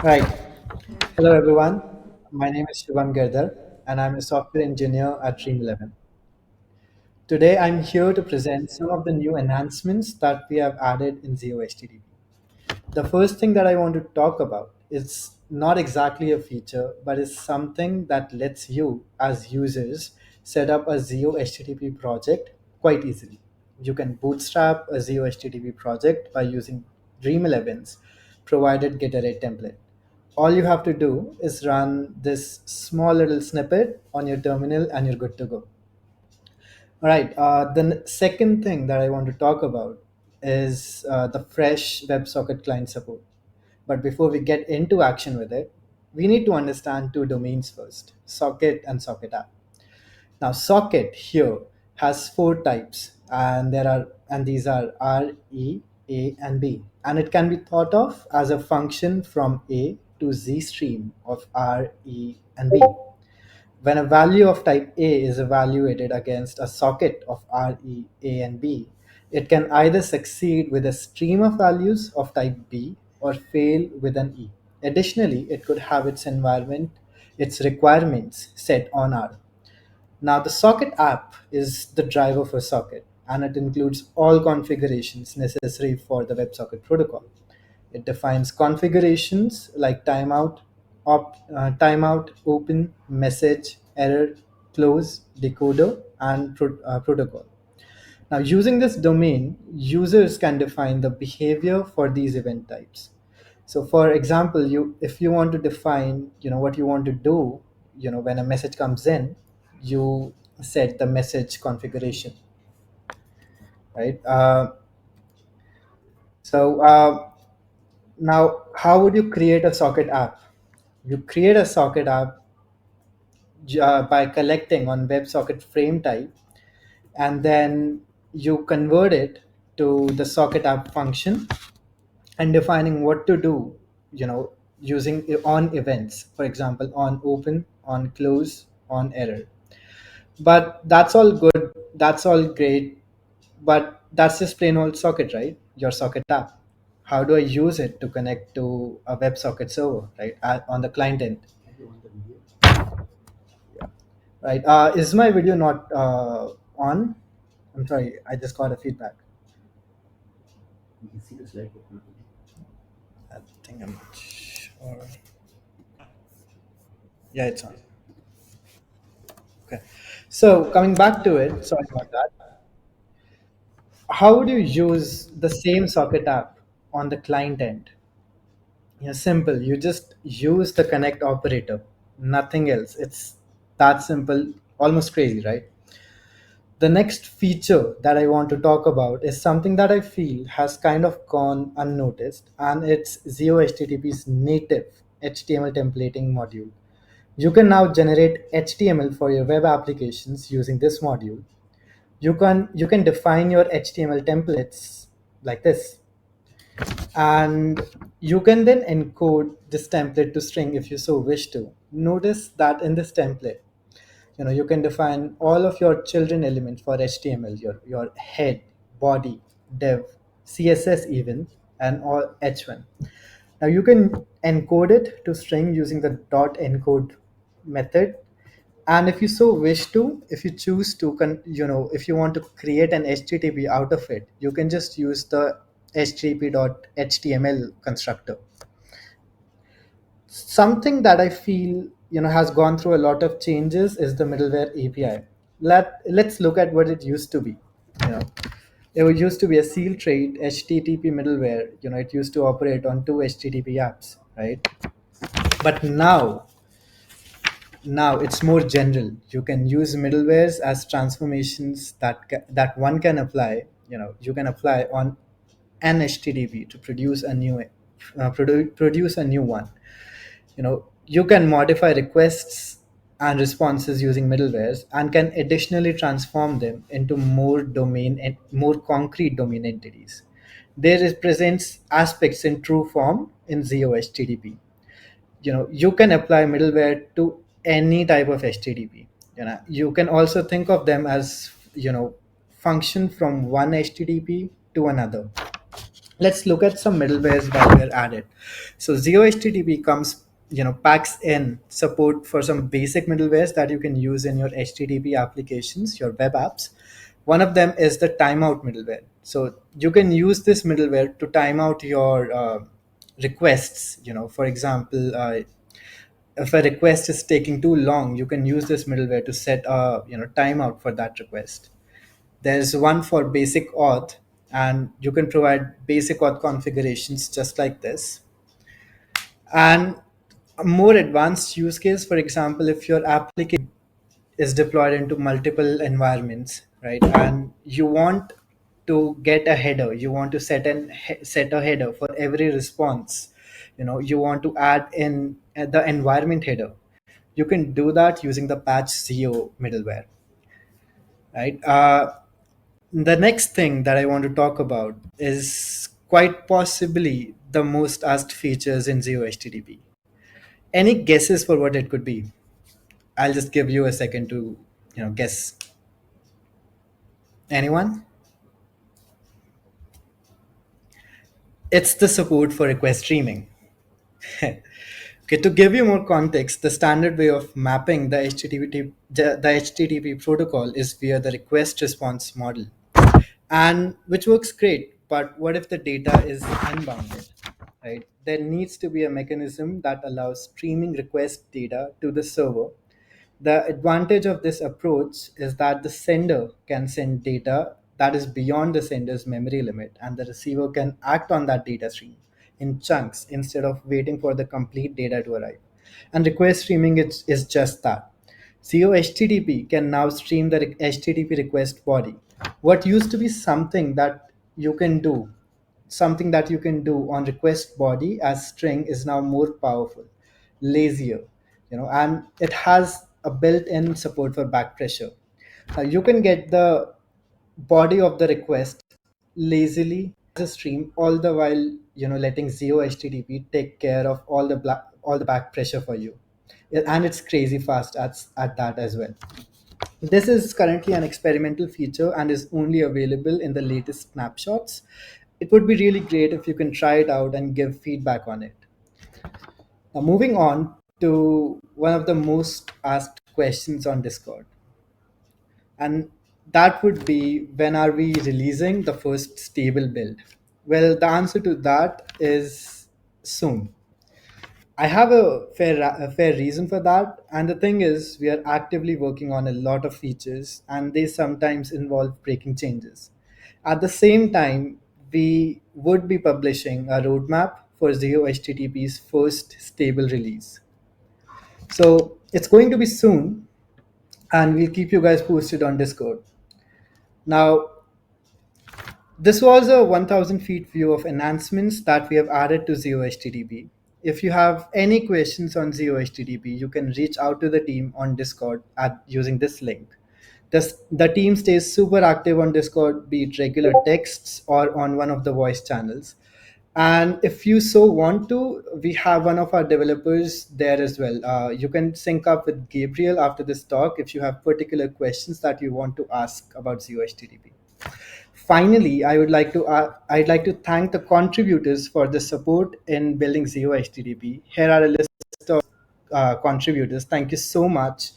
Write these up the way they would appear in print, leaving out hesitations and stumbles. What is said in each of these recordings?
Right. Hello, everyone. My name is Shubham Girdhar, and I'm a software engineer at Dream11. Today, I'm here to present some of the new enhancements that we have added in ZIO HTTP. The first thing that I want to talk about is not exactly a feature, but is something that lets you, as users, set up a ZIO HTTP project quite easily. You can bootstrap a ZIO HTTP project by using Dream11's provided get array template. All you have to do is run this small little snippet on your terminal and you're good to go. All right. The second thing that I want to talk about is the fresh WebSocket client support. But before we get into action with it, we need to understand two domains first: socket and socket app. Now, socket here has four types, and these are R, E, A, and B. And it can be thought of as a function from A to Z stream of R, E, and B. When a value of type A is evaluated against a socket of R, E, A, and B, it can either succeed with a stream of values of type B or fail with an E. Additionally, it could have its requirements set on R. Now, the socket app is the driver for socket, and it includes all configurations necessary for the WebSocket protocol. It defines configurations like timeout, open, message, error, close, decoder, and protocol. Now, using this domain, users can define the behavior for these event types. So, for example, if you want to define, what you want to do, when a message comes in, you set the message configuration, right? So now, how would you create a socket app? You create a socket app by collecting on WebSocket frame type, and then you convert it to the socket app function and defining what to do, using on events, for example, on open, on close, on error. But that's all good. That's all great. But that's just plain old socket, right? Your socket app. How do I use it to connect to a WebSocket server, right? On the client end, right? Is my video not on? I'm sorry, I just got a feedback. I think I'm not sure. Yeah, it's on. Okay. So coming back to it, sorry about that. How would you use the same socket app on the client end? Yeah, simple. You just use the connect operator, nothing else. It's that simple, almost crazy, right? The next feature that I want to talk about is something that I feel has kind of gone unnoticed, and it's ZIO HTTP's native HTML templating module. You can now generate HTML for your web applications using this module. You can define your HTML templates like this, and you can then encode this template to string if you so wish to. Notice that in this template, you can define all of your children elements for HTML, your head, body, div, CSS even, and all H1. Now you can encode it to string using the dot encode method. And if you so wish to, if you choose to, if you want to create an HTTP out of it, you can just use the http.html constructor. Something that I feel has gone through a lot of changes is the middleware API. Let's look at what it used to be. You know, it used to be a seal trade HTTP middleware. It used to operate on two HTTP apps, right? But now it's more general. You can use middlewares as transformations that one can apply. You can apply on an HTTP to produce a produce a new one. You can modify requests and responses using middlewares and can additionally transform them into more concrete domain entities. They represents aspects in true form in ZIO HTTP. You can apply middleware to any type of HTTP. You can also think of them as function from one HTTP to another. Let's look at some middlewares that were added. So ZIO HTTP comes, packs in support for some basic middlewares that you can use in your HTTP applications, your web apps. One of them is the timeout middleware. So you can use this middleware to time out your requests. For example, if a request is taking too long, you can use this middleware to set a timeout for that request. There's one for basic auth, and you can provide basic auth configurations just like this. And a more advanced use case, for example, if your application is deployed into multiple environments, right, and you want to get a header, you want to set a header for every response, you want to add in the environment header, you can do that using the patch ZIO middleware, right? The next thing that I want to talk about is quite possibly the most asked features in ZIO HTTP. Any guesses for what it could be? I'll just give you a second to guess. Anyone? It's the support for request streaming. Okay, to give you more context, the standard way of mapping the HTTP protocol is via the request response model, and which works great. But what if the data is unbounded, right? There needs to be a mechanism that allows streaming request data to the server. The advantage of this approach is that the sender can send data that is beyond the sender's memory limit, and the receiver can act on that data stream in chunks instead of waiting for the complete data to arrive. And request streaming is just that. ZIO HTTP can now stream the HTTP request body. What used to be something that you can do on request body as string is now more powerful, lazier, and it has a built-in support for back pressure. You can get the body of the request lazily as a stream, all the while letting ZIO HTTP take care of all the back pressure for you, and it's crazy fast at that as well. This is currently an experimental feature and is only available in the latest snapshots. It would be really great if you can try it out and give feedback on it. Now, moving on to one of the most asked questions on Discord, and that would be, when are we releasing the first stable build? Well, the answer to that is soon. I have a fair reason for that. And the thing is, we are actively working on a lot of features, and they sometimes involve breaking changes. At the same time, we would be publishing a roadmap for ZIO HTTP's first stable release. So it's going to be soon, and we'll keep you guys posted on Discord. Now, this was a 1000 feet view of enhancements that we have added to ZIO HTTP. If you have any questions on ZIO HTTP, you can reach out to the team on Discord using this link. The team stays super active on Discord, be it regular texts or on one of the voice channels. And if you so want to, we have one of our developers there as well. You can sync up with Gabriel after this talk if you have particular questions that you want to ask about ZIO HTTP. Finally, I'd like to thank the contributors for the support in building ZIO HTTP. Here are a list of contributors. Thank you so much.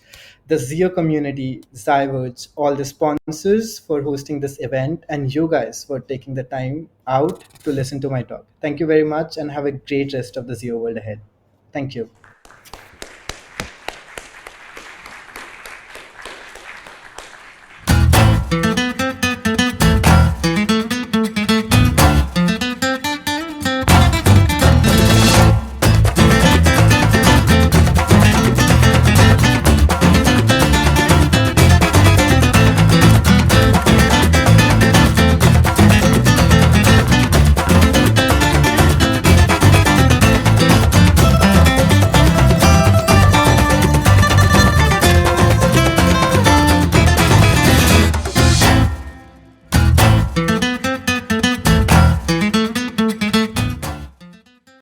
The ZIO community, Ziverge, all the sponsors for hosting this event, and you guys for taking the time out to listen to my talk. Thank you very much, and have a great rest of the ZIO world ahead. Thank you.